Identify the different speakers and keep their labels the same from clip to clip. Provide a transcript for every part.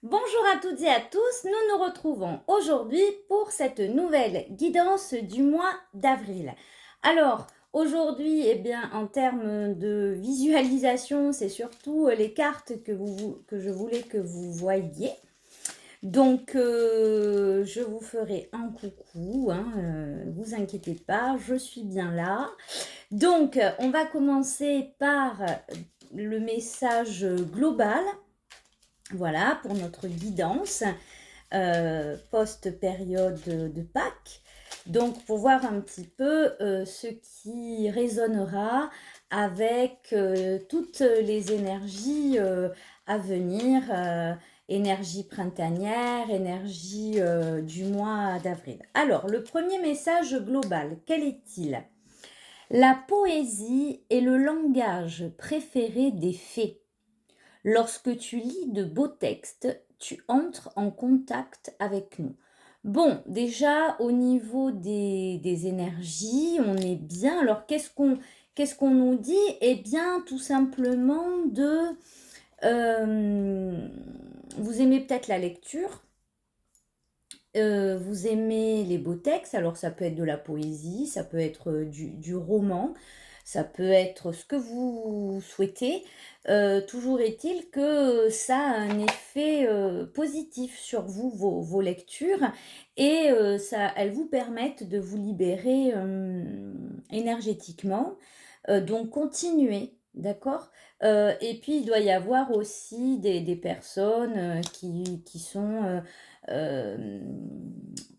Speaker 1: Bonjour à toutes et à tous, nous nous retrouvons aujourd'hui pour cette nouvelle guidance du mois d'avril. Alors, aujourd'hui, en termes de visualisation, c'est surtout les cartes que je voulais que vous voyiez. Donc, je vous ferai un coucou, hein, vous inquiétez pas, je suis bien là. Donc, on va commencer par le message global. Voilà, pour notre guidance post-période de Pâques. Donc, pour voir un petit peu ce qui résonnera avec toutes les énergies à venir, énergie printanière, énergie du mois d'avril. Alors, le premier message global, quel est-il? La poésie est le langage préféré des fées. Lorsque tu lis de beaux textes, tu entres en contact avec nous. Bon, déjà au niveau des énergies, on est bien. Alors qu'est-ce qu'on nous dit? Eh bien, tout simplement vous aimez peut-être la lecture, vous aimez les beaux textes, alors ça peut être de la poésie, ça peut être du roman, ça peut être ce que vous souhaitez. Toujours est-il que ça a un effet positif sur vous, vos lectures, et elles vous permettent de vous libérer énergétiquement. Donc continuez, d'accord? Et puis il doit y avoir aussi des personnes qui sont euh,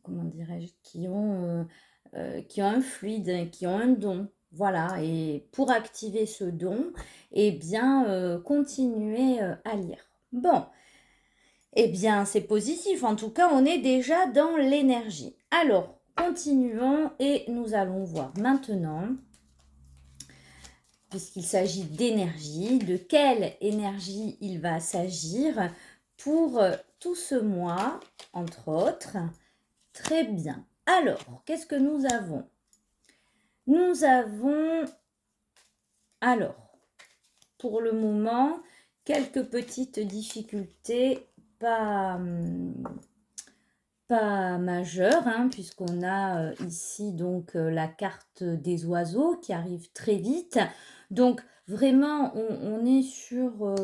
Speaker 1: comment dirais-je, qui ont un fluide, qui ont un don. Voilà, et pour activer ce don, eh bien, continuez à lire. Bon, eh bien, c'est positif. En tout cas, on est déjà dans l'énergie. Alors, continuons et nous allons voir maintenant, puisqu'il s'agit d'énergie, de quelle énergie il va s'agir pour tout ce mois, entre autres. Très bien. Alors, qu'est-ce que nous avons? Nous avons, alors, pour le moment, quelques petites difficultés, pas majeures, hein, puisqu'on a ici donc la carte des oiseaux qui arrive très vite. Donc, vraiment, on est sur...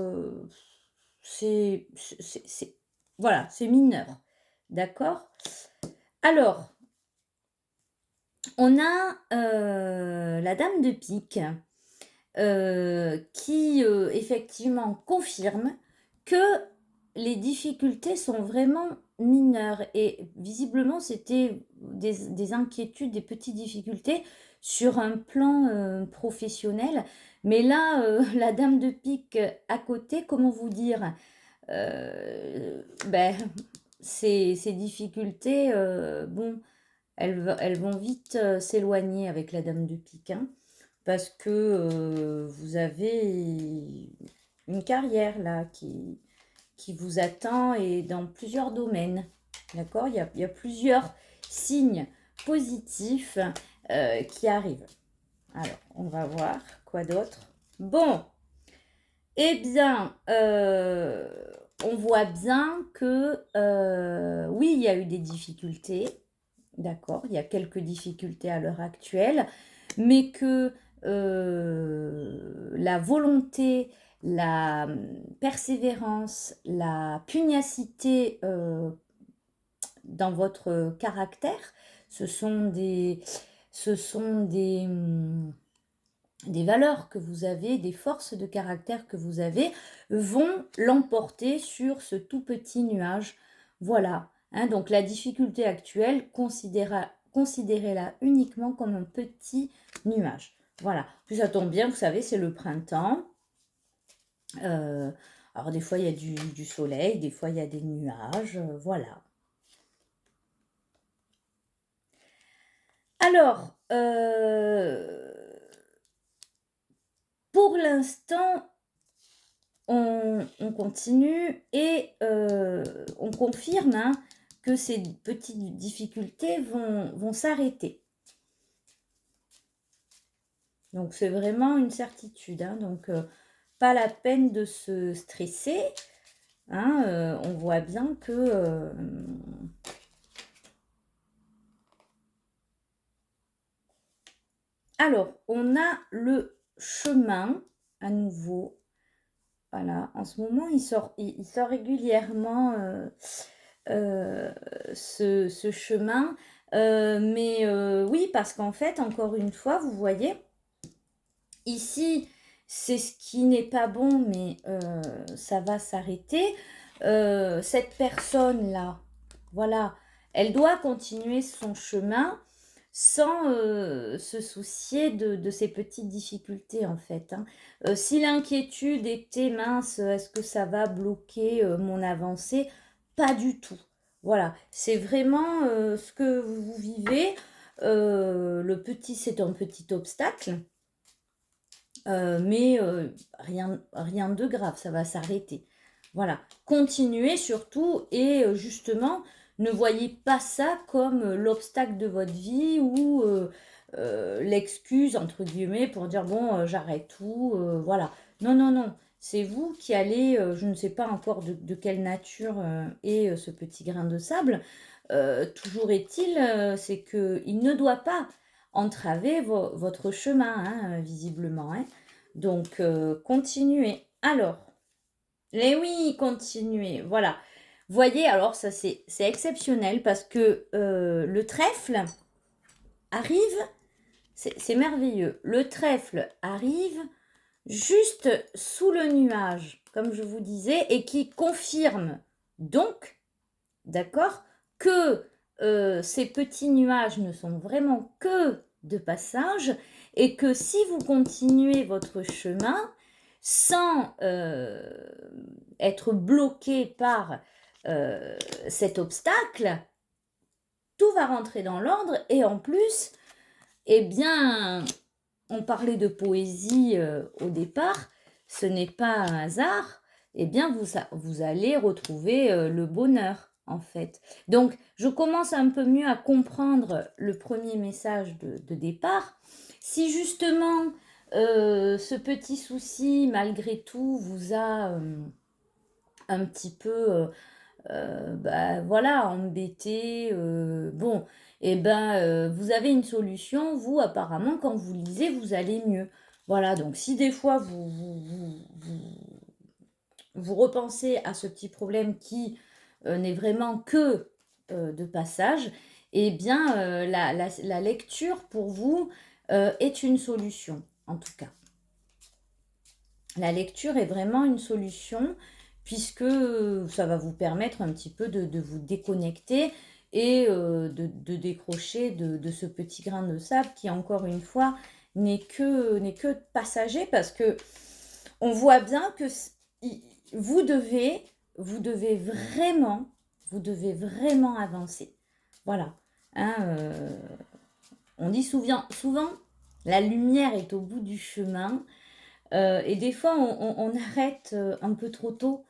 Speaker 1: voilà, c'est mineur. D'accord? Alors, on a la dame de pique qui effectivement confirme que les difficultés sont vraiment mineures et visiblement c'était des inquiétudes, des petites difficultés sur un plan professionnel. Mais là, la dame de pique à côté, comment vous dire, ben, ces difficultés, bon, elles vont vite s'éloigner avec la dame de pique, hein, parce que vous avez une carrière là qui vous attend et dans plusieurs domaines. D'accord? Il y a plusieurs signes positifs qui arrivent. Alors, on va voir quoi d'autre. Bon, eh bien, on voit bien que oui, il y a eu des difficultés. D'accord, il y a quelques difficultés à l'heure actuelle, mais que la volonté, la persévérance, la pugnacité dans votre caractère, ce sont des valeurs que vous avez, des forces de caractère que vous avez, vont l'emporter sur ce tout petit nuage. Voilà. Hein, donc la difficulté actuelle, considérez-la uniquement comme un petit nuage. Voilà. Puis ça tombe bien, vous savez, c'est le printemps. Alors des fois il y a du soleil, des fois il y a des nuages. Voilà. Alors, pour l'instant, on continue et on confirme, hein, que ces petites difficultés vont s'arrêter. Donc, c'est vraiment une certitude. Hein, donc, pas la peine de se stresser. Hein, on voit bien que... Alors, on a le chemin, à nouveau. Voilà, en ce moment, il sort régulièrement ce chemin. Mais oui, parce qu'en fait, encore une fois, vous voyez, ici, c'est ce qui n'est pas bon, mais ça va s'arrêter. Cette personne-là, voilà, elle doit continuer son chemin sans se soucier de ces petites difficultés, en fait. Hein. Si l'inquiétude était mince, est-ce que ça va bloquer mon avancée? Pas du tout. Voilà, c'est vraiment ce que vous vivez. Le petit, c'est un petit obstacle. Mais rien de grave, ça va s'arrêter. Voilà, continuez surtout et justement, ne voyez pas ça comme l'obstacle de votre vie ou l'excuse, entre guillemets, pour dire, bon, j'arrête tout, voilà. Non, non, non, c'est vous qui allez, je ne sais pas encore de quelle nature est ce petit grain de sable. Toujours est-il, c'est qu'il ne doit pas entraver votre chemin, hein, visiblement. Hein. Donc, continuez. Alors, les oui, continuez. Voilà. Voyez, alors ça c'est exceptionnel parce que le trèfle arrive, c'est merveilleux. Le trèfle arrive juste sous le nuage, comme je vous disais, et qui confirme donc, d'accord, que ces petits nuages ne sont vraiment que de passage et que si vous continuez votre chemin sans être bloqué par cet obstacle, tout va rentrer dans l'ordre et en plus, eh bien, on parlait de poésie au départ, ce n'est pas un hasard, eh bien, vous allez retrouver le bonheur, en fait. Donc, je commence un peu mieux à comprendre le premier message de départ. Si justement, ce petit souci, malgré tout, vous a un petit peu bah, voilà, embêté, bon, et ben, vous avez une solution, vous, apparemment, quand vous lisez, vous allez mieux. Voilà, donc si des fois vous repensez à ce petit problème qui n'est vraiment que de passage, eh bien, la lecture pour vous est une solution, en tout cas. La lecture est vraiment une solution puisque ça va vous permettre un petit peu de vous déconnecter et de décrocher de ce petit grain de sable qui, encore une fois, n'est que passager parce que on voit bien que vous devez, vous devez vraiment avancer. Voilà. Hein, on dit souvent, la lumière est au bout du chemin. Et des fois, on arrête un peu trop tôt,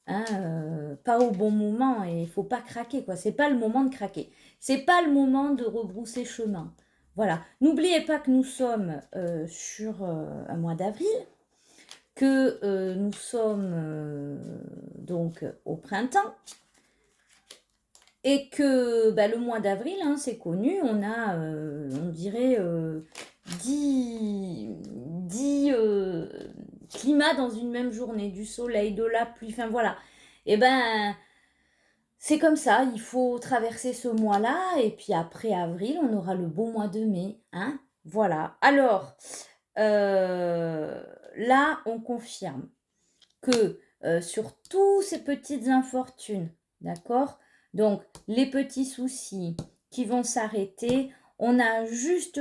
Speaker 1: hein, pas au bon moment, et il faut pas craquer, quoi. C'est pas le moment de craquer. C'est pas le moment de rebrousser chemin. Voilà. N'oubliez pas que nous sommes sur un mois d'avril, que nous sommes donc au printemps, et que bah, le mois d'avril, hein, c'est connu, on a, on dirait, 10 climats dans une même journée, du soleil, de la pluie, enfin voilà. Et ben, c'est comme ça, il faut traverser ce mois-là, et puis après avril, on aura le beau mois de mai, hein. Voilà. Alors, là, on confirme que sur tous ces petites infortunes, d'accord? Donc, les petits soucis qui vont s'arrêter, on a juste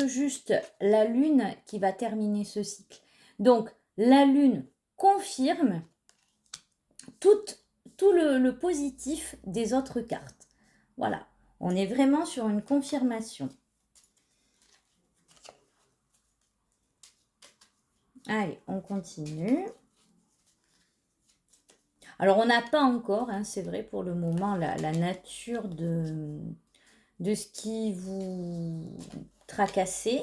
Speaker 1: la lune qui va terminer ce cycle. Donc, la lune confirme tout, tout le positif des autres cartes. Voilà, on est vraiment sur une confirmation. Allez, on continue. Alors, on n'a pas encore, hein, c'est vrai pour le moment, la nature de ce qui vous tracassez.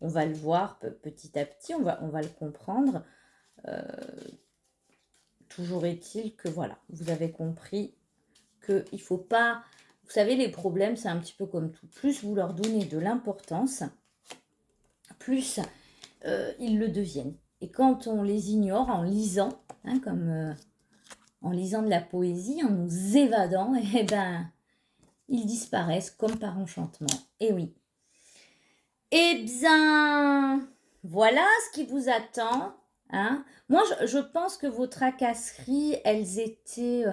Speaker 1: On va le voir petit à petit, on va le comprendre. toujours est-il que voilà, vous avez compris qu'il ne faut pas... Vous savez, les problèmes, c'est un petit peu comme tout. Plus vous leur donnez de l'importance, plus ils le deviennent. Et quand on les ignore en lisant, hein, comme en lisant de la poésie, en nous évadant, eh ben, ils disparaissent comme par enchantement. Et oui. Eh bien, voilà ce qui vous attend. Hein. Moi, je pense que vos tracasseries, elles étaient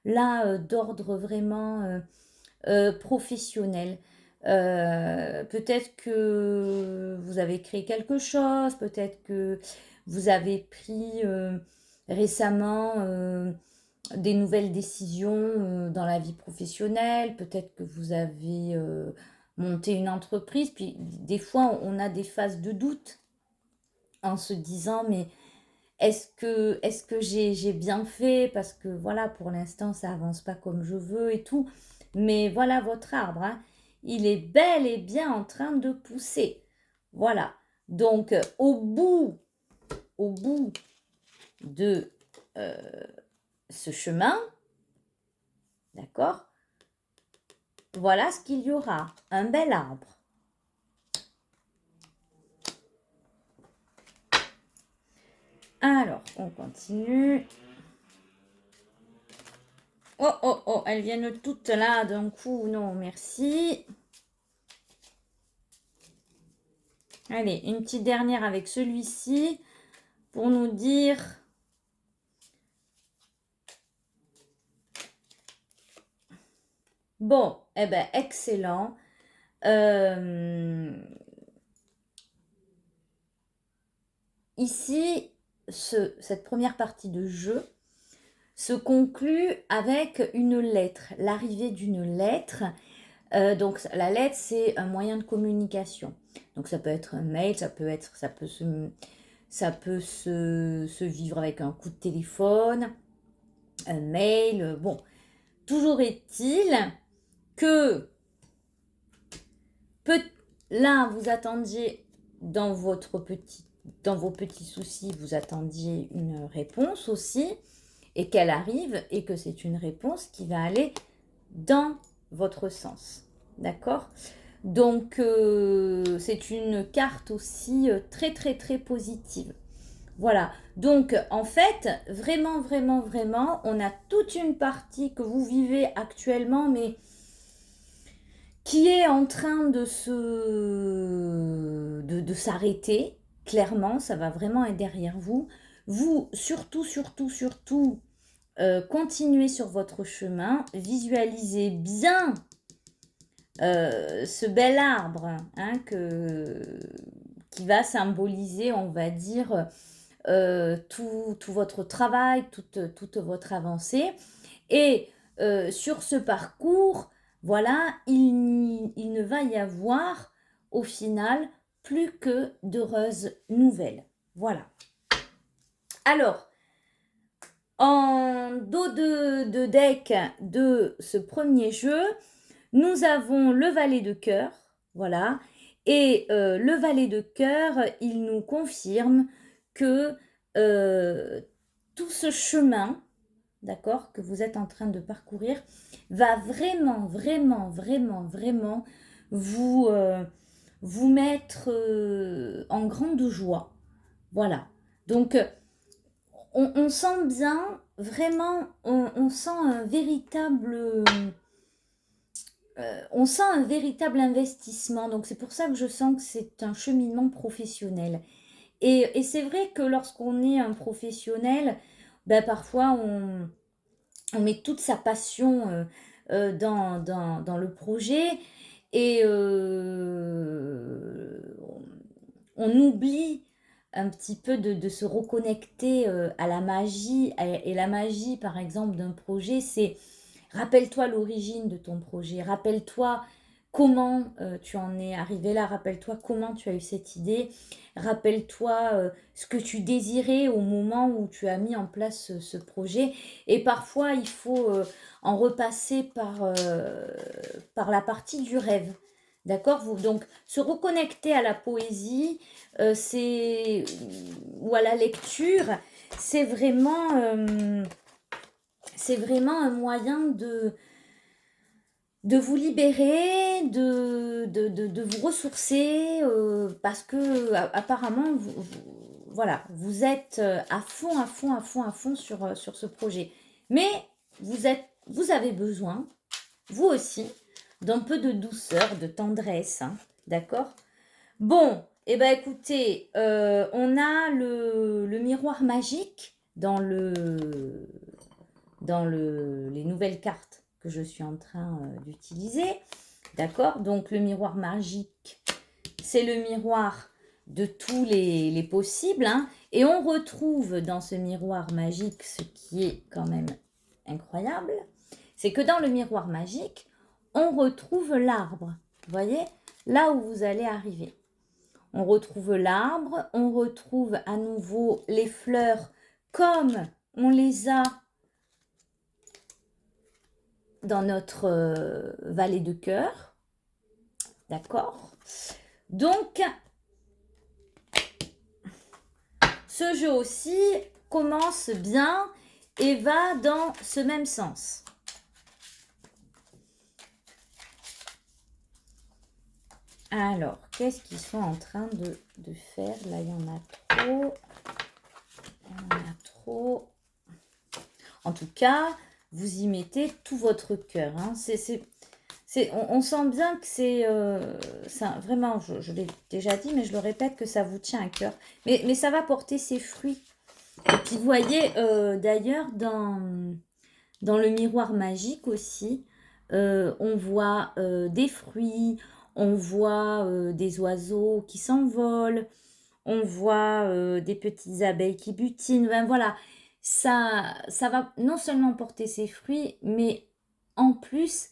Speaker 1: là d'ordre vraiment professionnel. Peut-être que vous avez créé quelque chose, peut-être que vous avez pris récemment des nouvelles décisions dans la vie professionnelle, peut-être que vous avez monté une entreprise, puis des fois on a des phases de doute en se disant mais est-ce que j'ai bien fait parce que voilà pour l'instant ça avance pas comme je veux et tout, mais voilà votre arbre, hein, il est bel et bien en train de pousser, voilà. Donc au bout de ce chemin, d'accord, voilà ce qu'il y aura, un bel arbre. Alors, on continue. Oh, oh, oh, elles viennent toutes là d'un coup. Non, merci. Allez, une petite dernière avec celui-ci pour nous dire... Bon, eh ben, excellent. Ici, cette première partie de jeu se conclut avec une lettre, l'arrivée d'une lettre. Donc la lettre, c'est un moyen de communication. Donc ça peut être un mail, ça peut se vivre avec un coup de téléphone, un mail. Bon, toujours est-il que là, vous attendiez dans vos petits soucis, vous attendiez une réponse aussi, et qu'elle arrive, et que c'est une réponse qui va aller dans votre sens. D'accord ? Donc, c'est une carte aussi très, très, très positive. Voilà. Donc, en fait, vraiment, vraiment, vraiment, on a toute une partie que vous vivez actuellement, mais qui est en train de s'arrêter. Clairement, ça va vraiment être derrière vous. Vous, surtout, surtout, surtout, continuez sur votre chemin. Visualisez bien ce bel arbre hein, qui va symboliser, on va dire, tout votre travail, toute votre avancée. Et sur ce parcours, voilà, il ne va y avoir au final plus que d'heureuses nouvelles. Voilà. Alors, en dos de deck de ce premier jeu, nous avons le valet de cœur, voilà, et le valet de cœur, il nous confirme que tout ce chemin, d'accord, que vous êtes en train de parcourir, va vraiment, vraiment, vraiment, vraiment vous mettre en grande joie. Voilà. Donc, on sent bien, vraiment, on sent un véritable... on sent un véritable investissement, donc c'est pour ça que je sens que c'est un cheminement professionnel. Et c'est vrai que lorsqu'on est un professionnel, ben parfois on met toute sa passion dans le projet et on oublie un petit peu de se reconnecter à la magie. Et la magie, par exemple, d'un projet, c'est rappelle-toi l'origine de ton projet, rappelle-toi comment tu en es arrivé là, rappelle-toi comment tu as eu cette idée, rappelle-toi ce que tu désirais au moment où tu as mis en place ce projet. Et parfois, il faut en repasser par la partie du rêve. D'accord? Donc, se reconnecter à la poésie, ou à la lecture, c'est vraiment un moyen de vous libérer, de vous ressourcer, parce que apparemment, voilà, vous êtes à fond, à fond, à fond, à fond sur ce projet. Mais vous avez besoin, vous aussi, d'un peu de douceur, de tendresse, hein, d'accord? Bon, eh ben écoutez, on a le miroir magique dans les nouvelles cartes que je suis en train d'utiliser. D'accord? Donc le miroir magique, c'est le miroir de tous les possibles, hein, et on retrouve dans ce miroir magique ce qui est quand même incroyable, c'est que dans le miroir magique, on retrouve l'arbre. Vous voyez? Là où vous allez arriver. On retrouve l'arbre, on retrouve à nouveau les fleurs comme on les a dans notre vallée de cœur. D'accord? Donc, ce jeu aussi commence bien et va dans ce même sens. Alors, qu'est-ce qu'ils sont en train de faire? Là, il y en a trop. Il y en a trop. En tout cas, vous y mettez tout votre cœur. Hein. On sent bien que c'est vraiment, je l'ai déjà dit, mais je le répète, que ça vous tient à cœur. Mais ça va porter ses fruits. Et puis, vous voyez, d'ailleurs, dans le miroir magique aussi, on voit des fruits, on voit des oiseaux qui s'envolent, on voit des petites abeilles qui butinent. Ben, voilà, ça va non seulement porter ses fruits, mais en plus,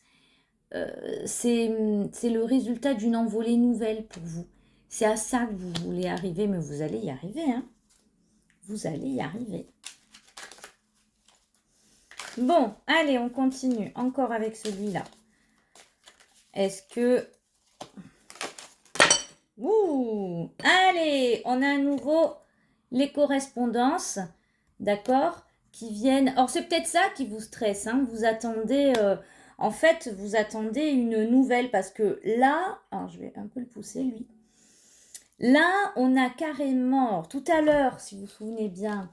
Speaker 1: c'est le résultat d'une envolée nouvelle pour vous. C'est à ça que vous voulez arriver, mais vous allez y arriver. Hein. Vous allez y arriver. Bon, allez, on continue encore avec celui-là. Est-ce que... Ouh, allez, on a à nouveau les correspondances, d'accord, qui viennent... Alors, c'est peut-être ça qui vous stresse, hein, vous attendez... en fait, vous attendez une nouvelle parce que là... Alors, je vais un peu le pousser, lui. Là, on a carrément... Tout à l'heure, si vous vous souvenez bien,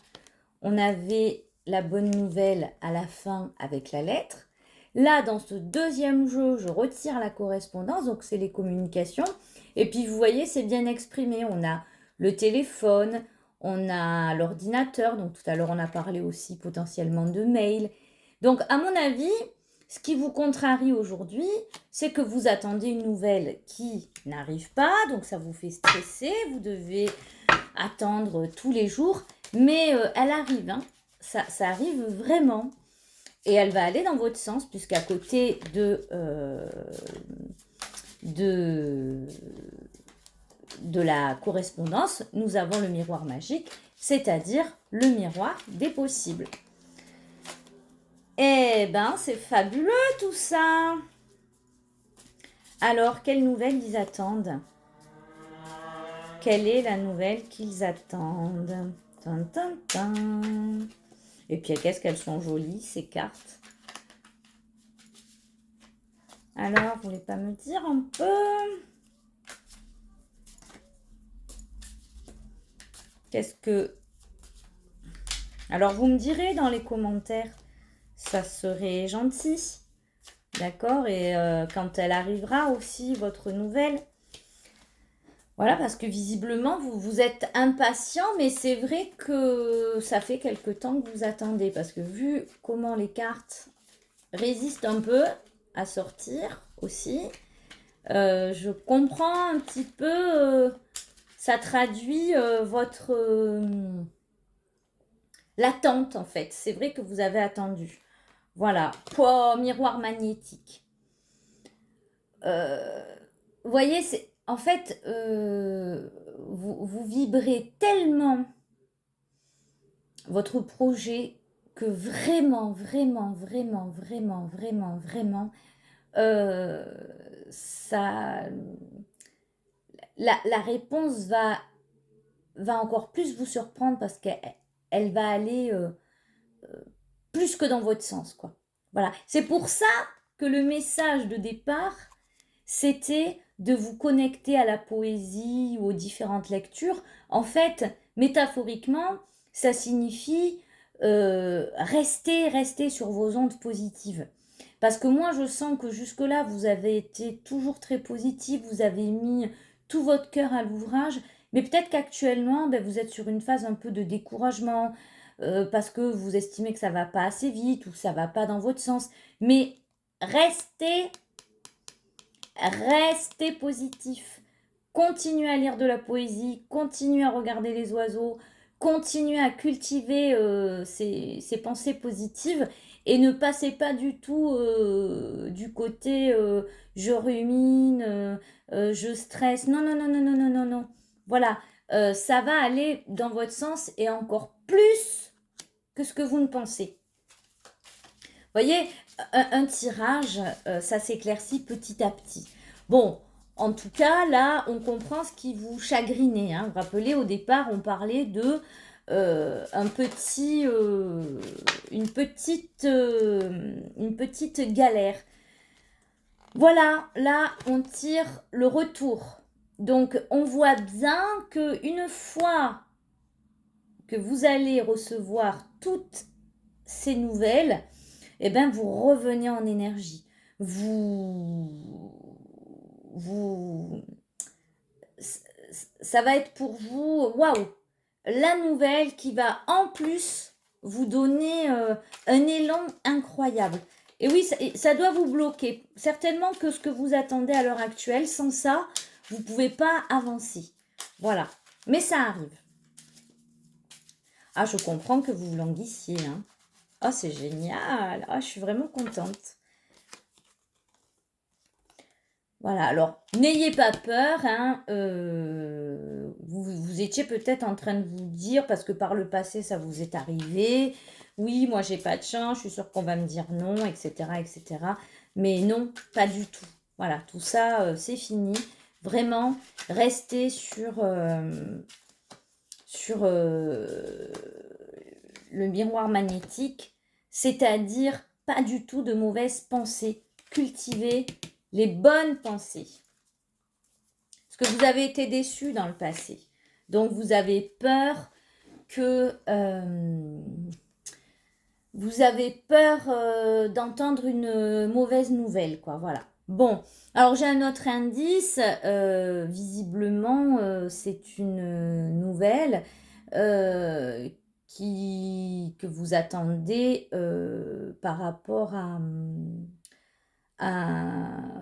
Speaker 1: on avait la bonne nouvelle à la fin avec la lettre. Là, dans ce deuxième jeu, je retire la correspondance, donc c'est les communications. Et puis, vous voyez, c'est bien exprimé. On a le téléphone, on a l'ordinateur. Donc, tout à l'heure, on a parlé aussi potentiellement de mail. Donc, à mon avis, ce qui vous contrarie aujourd'hui, c'est que vous attendez une nouvelle qui n'arrive pas. Donc, ça vous fait stresser. Vous devez attendre tous les jours. Mais elle arrive, hein. Ça arrive vraiment. Et elle va aller dans votre sens, puisqu'à côté de la correspondance, nous avons le miroir magique, c'est-à-dire le miroir des possibles. Eh ben, c'est fabuleux tout ça. Alors, quelle nouvelle ils attendent? Quelle est la nouvelle qu'ils attendent? Tin, tin, tin. Et puis, qu'est-ce qu'elles sont jolies, ces cartes. Alors, vous voulez pas me dire un peu? Qu'est-ce que... Alors, vous me direz dans les commentaires, ça serait gentil. D'accord? Et quand elle arrivera aussi, votre nouvelle. Voilà, parce que visiblement, vous êtes impatient, mais c'est vrai que ça fait quelque temps que vous attendez. Parce que vu comment les cartes résistent un peu à sortir aussi, je comprends un petit peu, ça traduit votre... l'attente en fait. C'est vrai que vous avez attendu. Voilà, poids, miroir magnétique. Vous voyez, c'est en fait, vous vibrez tellement votre projet que vraiment, vraiment, vraiment, vraiment, vraiment, vraiment, ça, la réponse va encore plus vous surprendre parce qu'elle va aller plus que dans votre sens, quoi. Voilà. C'est pour ça que le message de départ, c'était de vous connecter à la poésie ou aux différentes lectures. En fait, métaphoriquement, ça signifie rester sur vos ondes positives. Parce que moi, je sens que jusque-là, vous avez été toujours très positif, vous avez mis tout votre cœur à l'ouvrage, mais peut-être qu'actuellement, ben, vous êtes sur une phase un peu de découragement, parce que vous estimez que ça va pas assez vite ou que ça va pas dans votre sens. Mais restez Restez positif. Continuez à lire de la poésie, continuez à regarder les oiseaux, continuez à cultiver ces pensées positives et ne passez pas du tout du côté je rumine, je stresse. Non, non, non, non, non, non, non, non. Voilà, ça va aller dans votre sens et encore plus que ce que vous ne pensez. Voyez, un tirage, ça s'éclaircit petit à petit. Bon, en tout cas, là, on comprend ce qui vous chagrinait. Hein. Vous vous rappelez, au départ, on parlait de une petite galère. Voilà, là, on tire le retour. Donc, on voit bien qu'une fois que vous allez recevoir toutes ces nouvelles, eh ben, vous revenez en énergie. Vous, ça va être pour vous, waouh, la nouvelle qui va en plus vous donner un élan incroyable. Et oui, ça doit vous bloquer. Certainement que ce que vous attendez à l'heure actuelle, sans ça, vous ne pouvez pas avancer. Voilà. Mais ça arrive. Ah, je comprends que vous languissiez. Hein. Oh, c'est génial. Ah, je suis vraiment contente. Voilà, alors n'ayez pas peur, hein, vous étiez peut-être en train de vous dire, parce que par le passé ça vous est arrivé, oui, moi j'ai pas de chance, je suis sûre qu'on va me dire non, etc., etc. Mais non, pas du tout. Voilà, tout ça, c'est fini. Vraiment, restez sur le miroir magnétique, c'est-à-dire pas du tout de mauvaises pensées. Cultivez les bonnes pensées. Parce que vous avez été déçu dans le passé. Donc vous avez peur que d'entendre une mauvaise nouvelle, quoi. Voilà. Bon, alors j'ai un autre indice. Visiblement, c'est une nouvelle que vous attendez par rapport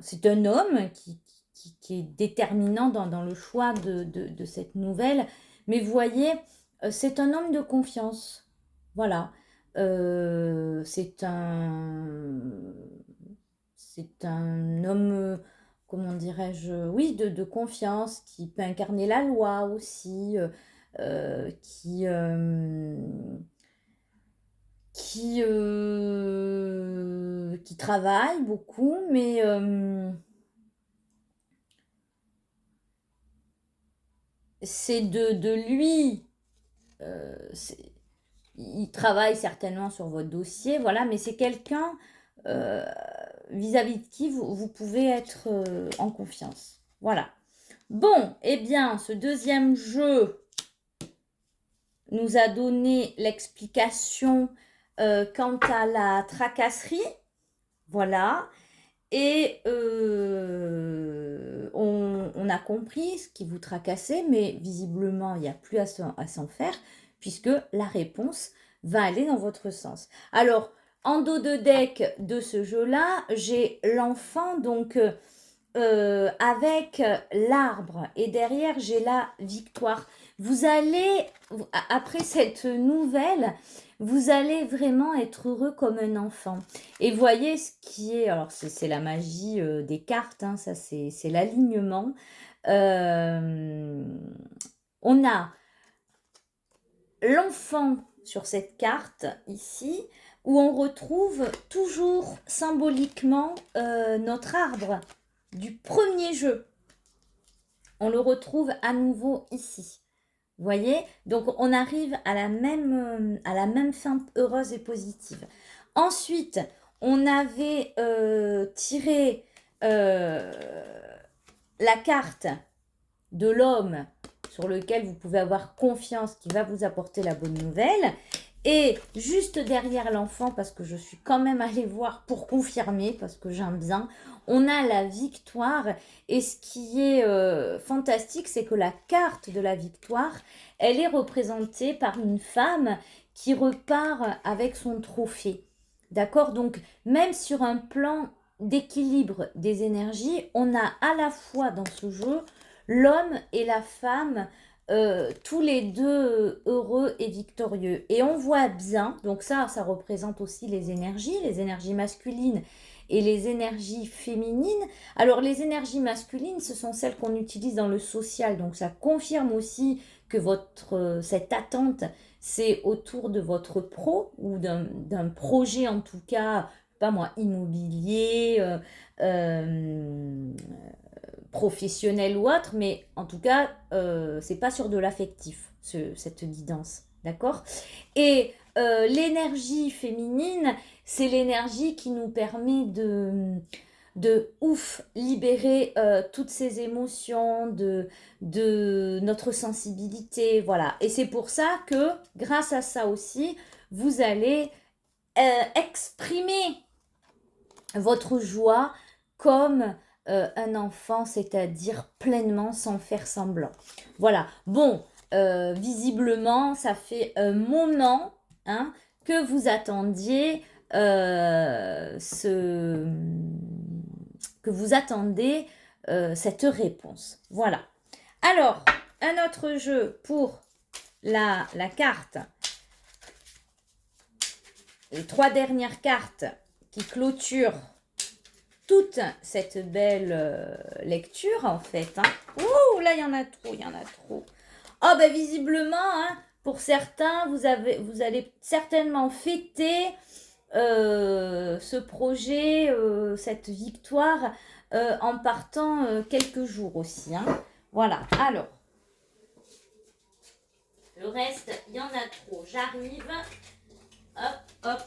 Speaker 1: c'est un homme qui est déterminant dans le choix de cette nouvelle. Mais vous voyez, c'est un homme de confiance. Voilà. C'est un homme, comment dirais-je, oui, de confiance, qui peut incarner la loi aussi, euh, qui, euh, qui travaille beaucoup, mais c'est de lui. Il travaille certainement sur votre dossier, voilà, mais c'est quelqu'un euh, vis-à-vis de qui vous pouvez être en confiance. Voilà. Bon, eh bien, ce deuxième jeu nous a donné l'explication quant à la tracasserie. Voilà. Et on a compris ce qui vous tracassait, mais visiblement, il n'y a plus à s'en faire, puisque la réponse va aller dans votre sens. Alors, en dos de deck de ce jeu-là, j'ai l'enfant, donc avec l'arbre, et derrière, j'ai la victoire. Vous allez, après cette nouvelle, vous allez vraiment être heureux comme un enfant. Et voyez ce qui est, alors c'est la magie des cartes, hein, ça c'est l'alignement. Euh, on a l'enfant sur cette carte ici, où on retrouve toujours symboliquement notre arbre du premier jeu. On le retrouve à nouveau ici. Vous voyez? Donc, on arrive à la même fin heureuse et positive. Ensuite, on avait tiré la carte de l'homme sur lequel vous pouvez avoir confiance, qui va vous apporter la bonne nouvelle. Et juste derrière l'enfant, parce que je suis quand même allée voir pour confirmer, parce que j'aime bien, on a la victoire. Et ce qui est fantastique, c'est que la carte de la victoire, elle est représentée par une femme qui repart avec son trophée. D'accord? Donc, même sur un plan d'équilibre des énergies, on a à la fois dans ce jeu l'homme et la femme, tous les deux heureux et victorieux. Et on voit bien, donc ça représente aussi les énergies masculines et les énergies féminines. Alors les énergies masculines, ce sont celles qu'on utilise dans le social, donc ça confirme aussi que cette attente, c'est autour de votre pro ou d'un projet en tout cas, pas moi, immobilier, professionnel ou autre, mais en tout cas, c'est pas sur de l'affectif, cette guidance, d'accord? Et l'énergie féminine, c'est l'énergie qui nous permet de libérer toutes ces émotions, de notre sensibilité, voilà. Et c'est pour ça que, grâce à ça aussi, vous allez exprimer votre joie comme un enfant, c'est-à-dire pleinement sans faire semblant. Voilà. Bon, visiblement, ça fait un moment hein, que vous attendiez que vous attendez cette réponse. Voilà. Alors, un autre jeu pour la carte. Les 3 dernières cartes qui clôturent toute cette belle lecture en fait. Hein. Ouh, là il y en a trop. Oh ben visiblement, hein, pour certains, vous allez certainement fêter ce projet, cette victoire en partant quelques jours aussi. Hein. Voilà, alors. Le reste, il y en a trop. J'arrive. Hop.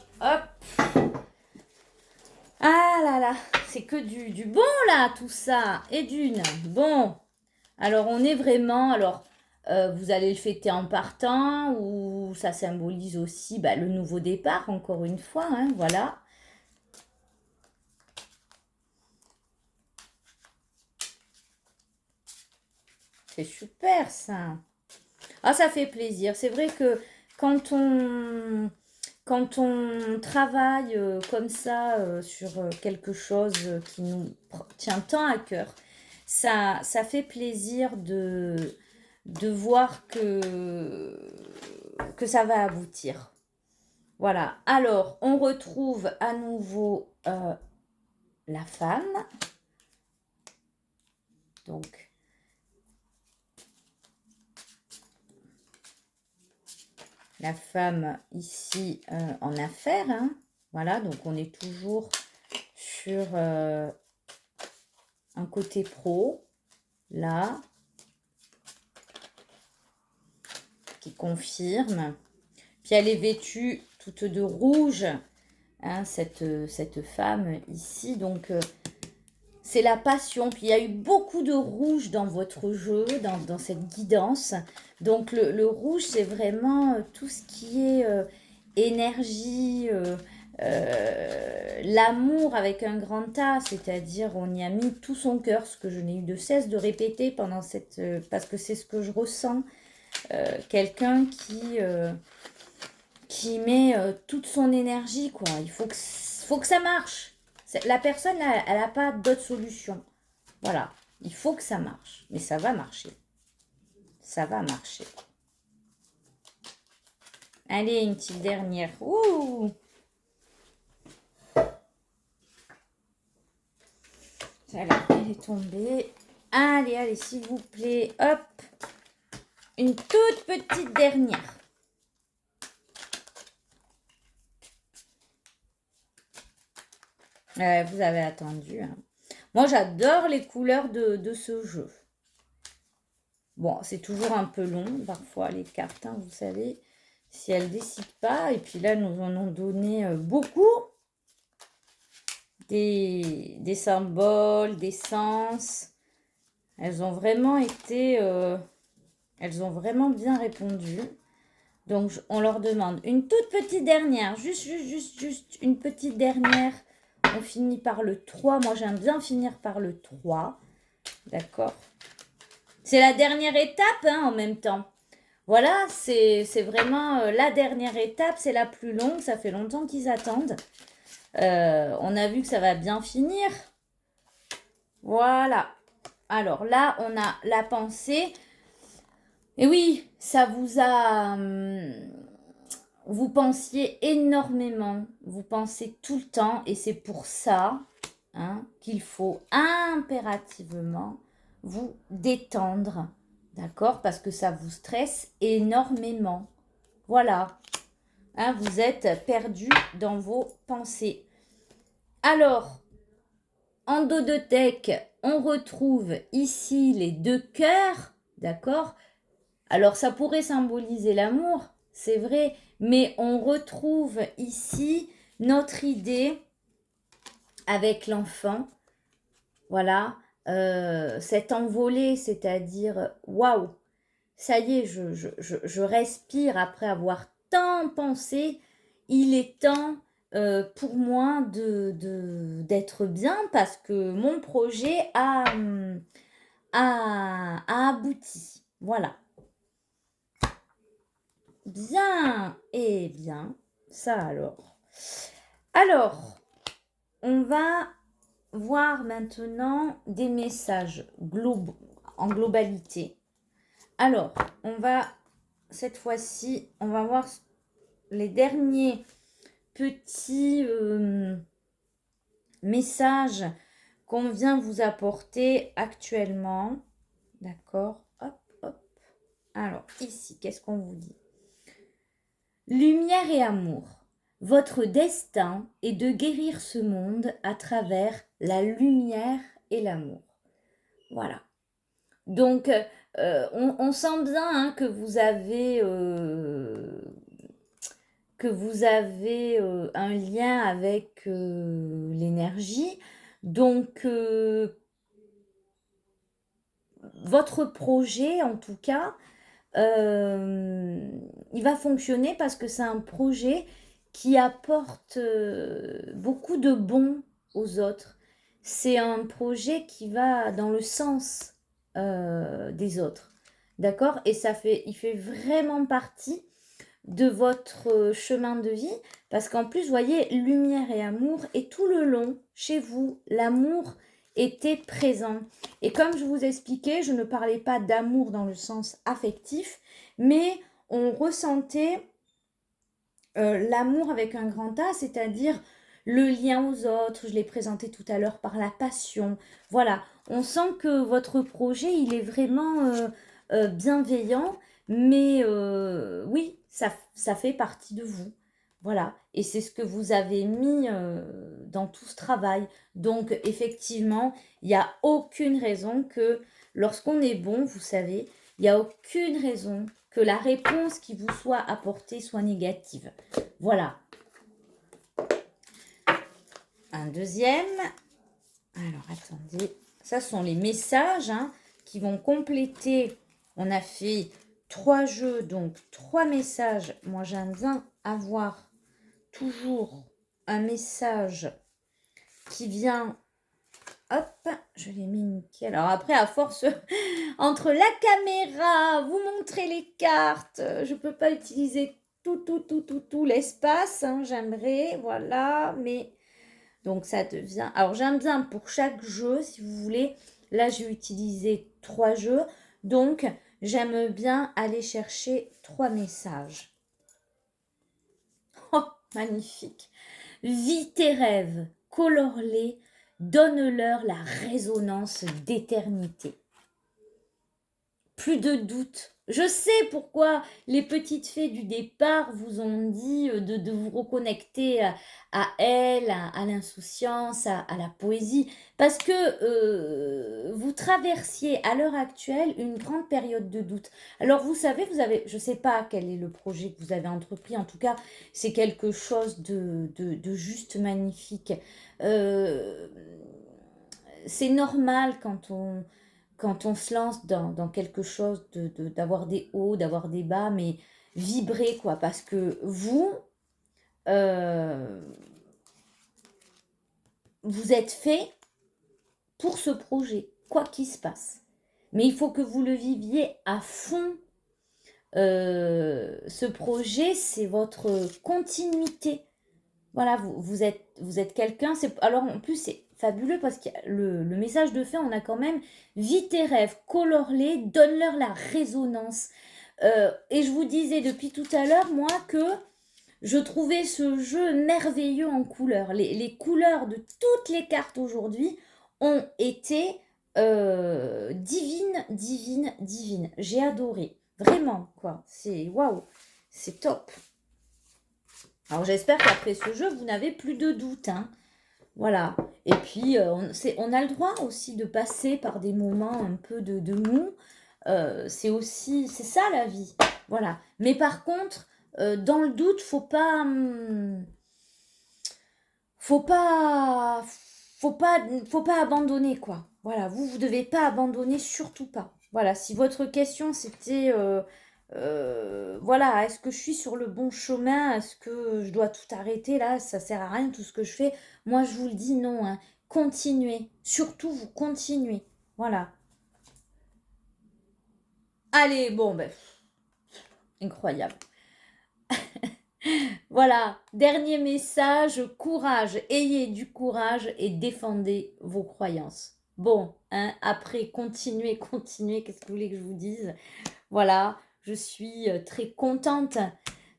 Speaker 1: Ah là là, c'est que du bon là, tout ça. Et d'une. Bon. Alors, on est vraiment... Alors, vous allez le fêter en partant ou ça symbolise aussi le nouveau départ, encore une fois. Hein, voilà. C'est super, ça. Ah, ça fait plaisir. C'est vrai que quand on travaille comme ça sur quelque chose qui nous tient tant à cœur, ça fait plaisir de voir que ça va aboutir. Voilà. Alors, on retrouve à nouveau la femme. Donc, la femme ici en affaires. Hein. Voilà, donc on est toujours sur un côté pro, là, qui confirme. Puis elle est vêtue toute de rouge, hein, cette femme ici. Donc, c'est la passion. Puis il y a eu beaucoup de rouge dans votre jeu, dans cette guidance. Donc le rouge, c'est vraiment tout ce qui est énergie, l'amour avec un grand A, c'est-à-dire on y a mis tout son cœur, ce que je n'ai eu de cesse de répéter pendant cette... parce que c'est ce que je ressens. Quelqu'un qui met toute son énergie, quoi. Il faut que ça marche. La personne, elle n'a pas d'autre solution. Voilà. Il faut que ça marche. Mais ça va marcher. Ça va marcher. Allez, une petite dernière. Ouh! Voilà, elle est tombée. Allez, s'il vous plaît. Hop. Une toute petite dernière. Vous avez attendu, hein. Moi, j'adore les couleurs de ce jeu. Bon, c'est toujours un peu long, parfois, les cartes, hein, vous savez, si elles ne décident pas. Et puis là, nous en avons donné beaucoup. Des symboles, des sens. Elles ont vraiment été... elles ont vraiment bien répondu. Donc, on leur demande une toute petite dernière. Juste une petite dernière. On finit par le 3. Moi, j'aime bien finir par le 3. D'accord. C'est la dernière étape, hein, en même temps. Voilà, c'est vraiment la dernière étape. C'est la plus longue. Ça fait longtemps qu'ils attendent. On a vu que ça va bien finir. Voilà. Alors là, on a la pensée. Et oui, ça vous a... vous pensiez énormément. Vous pensez tout le temps. Et c'est pour ça, hein, qu'il faut impérativement vous détendre. D'accord? Parce que ça vous stresse énormément. Voilà. Hein, vous êtes perdu dans vos pensées. Alors, en dos de deck, on retrouve ici les 2 cœurs. D'accord? Alors, ça pourrait symboliser l'amour, c'est vrai, mais on retrouve ici notre idée avec l'enfant. Voilà, cette envolée, c'est-à-dire, waouh, ça y est, je respire après avoir tant pensé. Il est temps pour moi d'être bien parce que mon projet a abouti. Voilà. Bien, et bien, ça alors. Alors, on va voir maintenant des messages en globalité. Alors, cette fois-ci, on va voir les derniers petits messages qu'on vient vous apporter actuellement. D'accord? Hop, hop. Alors, ici, qu'est-ce qu'on vous dit? Lumière et amour. Votre destin est de guérir ce monde à travers la lumière et l'amour. Voilà. Donc, on sent bien, hein, que vous avez un lien avec l'énergie. Donc, votre projet, en tout cas, il va fonctionner parce que c'est un projet qui apporte beaucoup de bon aux autres. C'est un projet qui va dans le sens des autres. D'accord? Et il fait vraiment partie de votre chemin de vie parce qu'en plus, vous voyez, lumière et amour, et tout le long, chez vous, l'amour était présent. Et comme je vous expliquais, je ne parlais pas d'amour dans le sens affectif, mais on ressentait l'amour avec un grand A, c'est-à-dire le lien aux autres. Je l'ai présenté tout à l'heure par la passion. Voilà, on sent que votre projet, il est vraiment bienveillant, mais oui, ça fait partie de vous. Voilà, et c'est ce que vous avez mis dans tout ce travail. Donc, effectivement, il n'y a aucune raison que lorsqu'on est bon, vous savez, il n'y a aucune raison que la réponse qui vous soit apportée soit négative. Voilà. Un deuxième. Alors, attendez. Ça sont les messages, hein, qui vont compléter. On a fait 3 jeux, donc 3 messages. Moi, j'aime bien avoir toujours un message qui vient... Hop, je l'ai mis nickel. Alors après, à force, entre la caméra, vous montrer les cartes, je peux pas utiliser tout l'espace, hein, j'aimerais, voilà, mais... Donc ça devient... Alors j'aime bien pour chaque jeu, si vous voulez, là j'ai utilisé 3 jeux, donc j'aime bien aller chercher 3 messages. Oh, magnifique. Vis tes rêves, colore-les, donne-leur la résonance d'éternité. plus de doute. Je sais pourquoi les petites fées du départ vous ont dit de vous reconnecter à elle, à l'insouciance, à la poésie, parce que vous traversiez à l'heure actuelle une grande période de doute. Alors vous savez, je ne sais pas quel est le projet que vous avez entrepris, en tout cas c'est quelque chose de juste magnifique. Euh, c'est normal quand on se lance dans quelque chose d'avoir des hauts, d'avoir des bas, mais vibrer quoi, parce que euh, vous êtes fait pour ce projet, quoi qu'il se passe. Mais il faut que vous le viviez à fond. Ce projet, c'est votre continuité. Voilà, vous êtes quelqu'un. Alors en plus, c'est fabuleux parce que le message de fin, on a quand même vis tes rêves, colore-les, donne-leur la résonance. Et je vous disais depuis tout à l'heure, moi, que je trouvais ce jeu merveilleux en couleurs. Les couleurs de toutes les cartes aujourd'hui ont été divines, divines, divines. J'ai adoré. Vraiment, quoi. C'est waouh. C'est top. Alors j'espère qu'après ce jeu, vous n'avez plus de doute. Hein. Voilà. Et puis, on a le droit aussi de passer par des moments un peu de mou. C'est ça la vie. Voilà. Mais par contre, dans le doute, faut pas, faut pas abandonner quoi. Voilà, vous devez pas abandonner, surtout pas. Voilà, si votre question c'était, voilà, est-ce que je suis sur le bon chemin? Est-ce que je dois tout arrêter là? Ça sert à rien tout ce que je fais. Moi, je vous le dis non. Hein. Continuez, surtout vous continuez. Voilà. Allez, bon ben, incroyable. Voilà, dernier message, courage, ayez du courage et défendez vos croyances. Bon, hein, après, continuez, continuez, qu'est-ce que vous voulez que je vous dise? Voilà, je suis très contente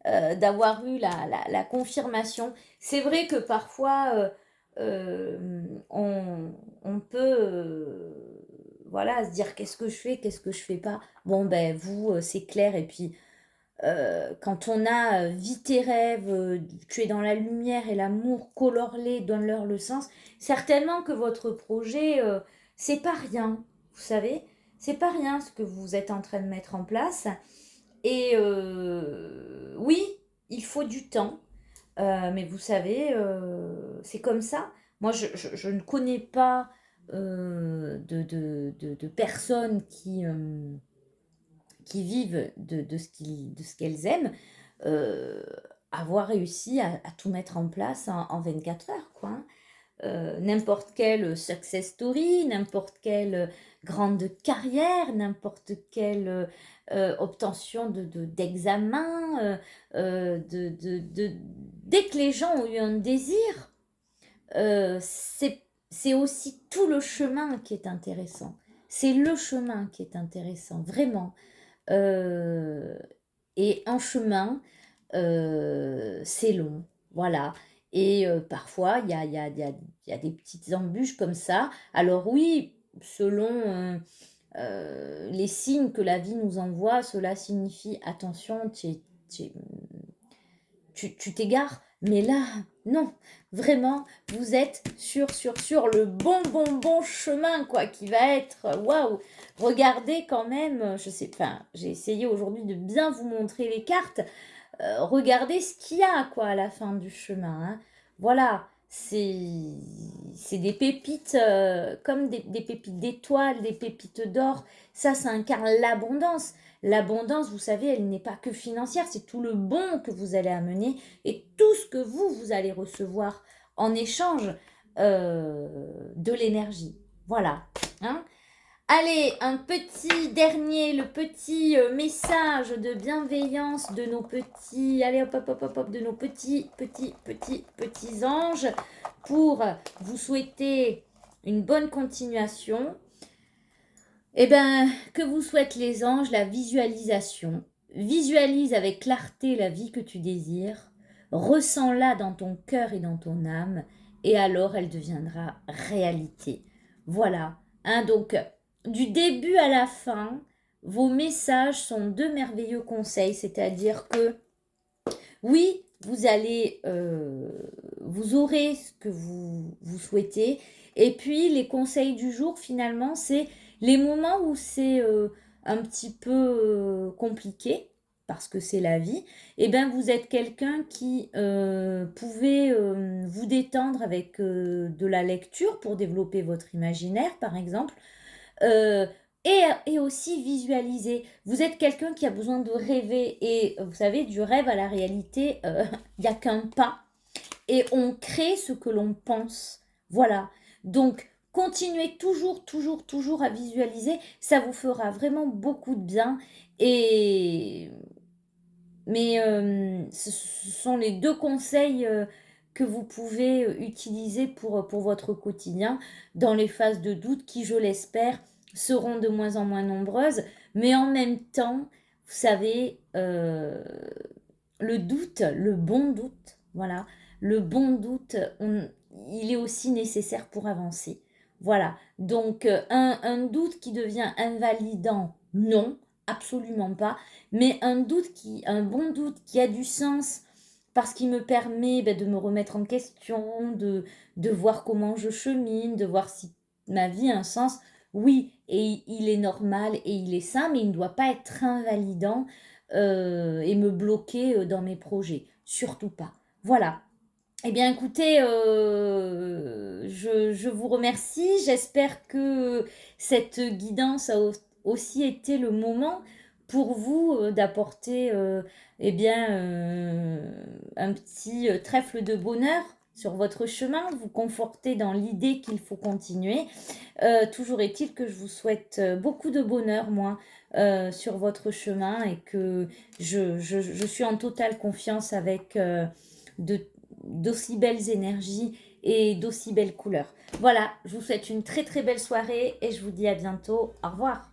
Speaker 1: d'avoir eu la confirmation. C'est vrai que parfois, on peut voilà, se dire qu'est-ce que je fais, qu'est-ce que je fais pas. Bon, ben vous, c'est clair, et puis quand on a vis tes rêves, tu es dans la lumière et l'amour, colore-les, donne-leur le sens. Certainement que votre projet, c'est pas rien, vous savez, c'est pas rien ce que vous êtes en train de mettre en place. Et oui, il faut du temps, mais vous savez, c'est comme ça. Moi, je ne connais pas de personnes qui vivent de ce qu'elles aiment, euh, avoir réussi à tout mettre en place en 24 heures, quoi. Hein. N'importe quelle success story, n'importe quelle grande carrière, n'importe quelle obtention d'examen, dès que les gens ont eu un désir, c'est aussi tout le chemin qui est intéressant. C'est le chemin qui est intéressant, vraiment. Euh, et un chemin, c'est long, voilà. Et parfois, il y a des petites embûches comme ça. Alors oui, selon les signes que la vie nous envoie, cela signifie attention, tu t'égares. Mais là, non, vraiment, vous êtes sur le bon chemin, quoi, qui va être, waouh, regardez quand même, je sais, enfin, j'ai essayé aujourd'hui de bien vous montrer les cartes, regardez ce qu'il y a, quoi, à la fin du chemin, hein. Voilà, c'est des pépites, comme des pépites d'étoiles, des pépites d'or, ça incarne l'abondance. L'abondance, vous savez, elle n'est pas que financière, c'est tout le bon que vous allez amener et tout ce que vous allez recevoir en échange de l'énergie. Voilà. Hein. Allez, un petit dernier, le petit message de bienveillance de nos petits, allez hop hop hop hop, hop de nos petits anges pour vous souhaiter une bonne continuation. Eh bien, que vous souhaitent les anges? La visualisation. Visualise avec clarté la vie que tu désires, ressens-la dans ton cœur et dans ton âme, et alors elle deviendra réalité. Voilà. Hein, donc, du début à la fin, vos messages sont de merveilleux conseils, c'est-à-dire que oui, vous allez, vous aurez ce que vous souhaitez. Et puis, les conseils du jour, finalement, c'est les moments où c'est un petit peu compliqué, parce que c'est la vie. Et bien, vous êtes quelqu'un qui pouvait vous détendre avec de la lecture pour développer votre imaginaire, par exemple. Euh, et aussi visualiser. Vous êtes quelqu'un qui a besoin de rêver et vous savez, du rêve à la réalité, il n'y a qu'un pas et on crée ce que l'on pense. Voilà. Donc, continuez toujours, toujours, toujours à visualiser. Ça vous fera vraiment beaucoup de bien. Et mais ce sont les deux conseils que vous pouvez utiliser pour votre quotidien dans les phases de doute qui, je l'espère, seront de moins en moins nombreuses. Mais en même temps, vous savez, le doute, le bon doute, voilà, le bon doute, il est aussi nécessaire pour avancer. Voilà, donc un doute qui devient invalidant, non, absolument pas, mais un bon doute qui a du sens parce qu'il me permet de me remettre en question, de voir comment je chemine, de voir si ma vie a un sens. Oui, et il est normal et il est sain, mais il ne doit pas être invalidant et me bloquer dans mes projets. Surtout pas. Voilà. Eh bien, écoutez, je vous remercie. J'espère que cette guidance a aussi été le moment pour vous d'apporter eh bien, un petit trèfle de bonheur sur votre chemin, vous conforter dans l'idée qu'il faut continuer. Toujours est-il que je vous souhaite beaucoup de bonheur, moi, sur votre chemin et que je suis en totale confiance avec de d'aussi belles énergies et d'aussi belles couleurs. Voilà, je vous souhaite une très très belle soirée et je vous dis à bientôt. Au revoir.